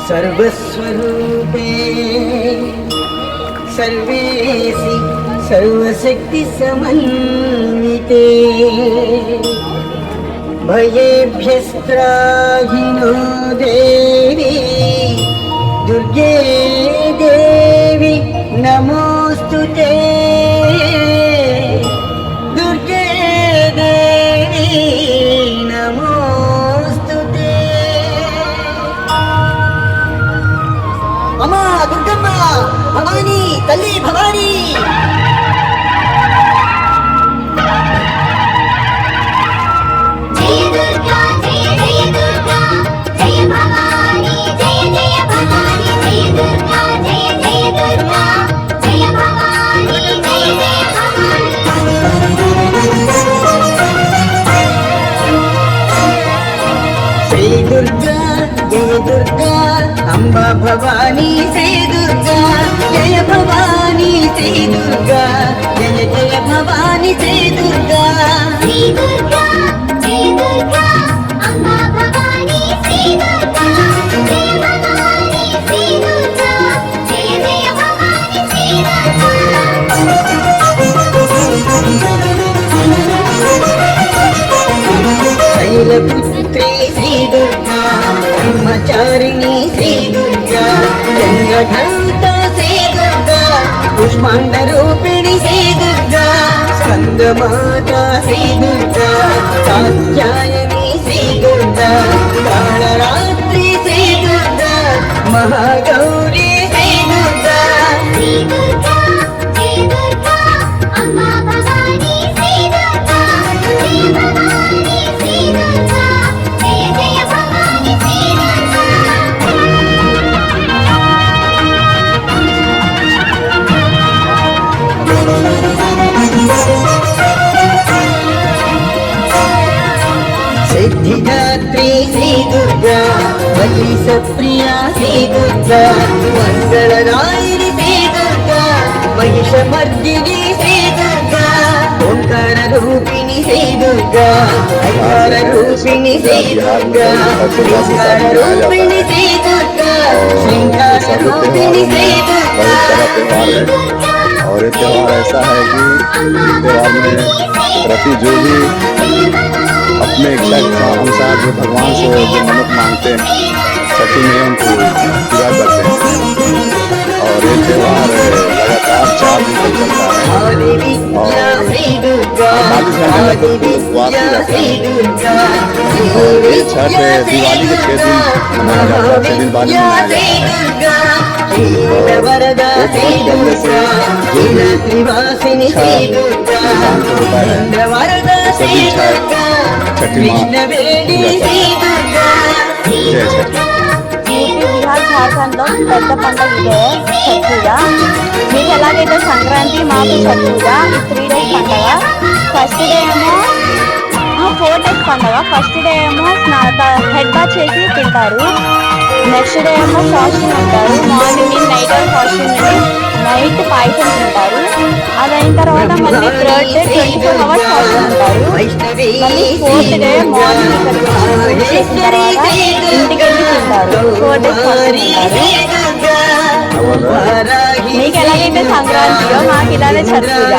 सर्वस्वरूपे सर्वेसि सर्वशक्ति समन्विते भयेभ्यस्त्राहि no देवी दुर्गे देवी नमोस्तुते दुर्गे देवी नमोस्तुते। अम्मा दुर्गम्मा भवानी तल्ली भवानी दुर्गा अम्बा भवानी श्री दुर्गा जय भवानी श्री दुर्गा जय जय भवानी श्री दुर्गा श्री दुर्गा जय दुर्गा अम्बा भवानी श्री दुर्गा जय भवानी श्री दुर्गा जय जय भवानी श्री दुर्गा शैलपुत्री श्री दुर्गा ब्रह्मचारिणी श्री दुर्गा गंगाधौता श्री दुर्गा पुष्पांड रूपिणी श्री दुर्गा स्कंदमाता श्री दुर्गा कात्यायनी श्री दुर्गा कालरात्रि श्री दुर्गा महागौरी श्री दुर्गा श्री दुर्गा जय दुर्गा अम्बा भवानी श्री दुर्गा जय भवानी श्री दुर्गा जय जय भवानी श्री सिद्धिदात्री श्री दुर्गा वल्ली सप्रिया श्री दुर्गा मंगलदायिनी श्री दुर्गा महिषमर्दिनी श्री दुर्गा ओंकार रूपिणी श्री दुर्गा ऐकार रूपिणी श्री दुर्गा श्रीकार रूपिणी श्री दुर्गा श्रृंगार रूपिणी श्री दुर्गा। और ये त्योहार ऐसा है कि त्योहार में प्रति जो भी अपने इच्छा अनुसार जो भगवान से जो मन्नत मांगते हैं छठी में उनको पूरा करते हैं। और ये त्योहार लगातार 4 दिन तक चलता है और उपवास भी रहता है। और ये छठ दिवाली के 6 दिन मनाया जाता है, 6 दिन बाद मनाया जाता है। सभी छठी माँ जय छठ। బిహార్ జార్ఖండ్లో పెద్ద పండుగ ఇదే ఛత్తుగా. మీకు ఎలాగైతే సంక్రాంతి మాకు ఛత్తుగా 3 డేస్ పండుగ. ఫస్ట్ డే ఏమో 4 డేస్ పండుగ. ఫస్ట్ డే ఏమో హెడ్ బాత్ చేసి తింటారు. నెక్స్ట్ డే ఏమో ఫాస్టింగ్ ఉంటారు. మార్నింగ్ నైట్ ఫాస్టింగ్ నైట్ పాయసం తింటారు. అది అయిన తర్వాత మళ్ళీ 3rd డే 24 hours ఫాస్టింగ్ ఉంటారు. మళ్ళీ 4th డే మార్నింగ్ ఇక్కడికి చేసిన తర్వాత ఇంటికి వెళ్ళి తింటారు. 4 డేస్ ఫాస్టింగ్ ఉంటారు. మీకు ఎలాగైతే సంక్రాంతిలో మాకు ఇలానే ఛత్తుగా.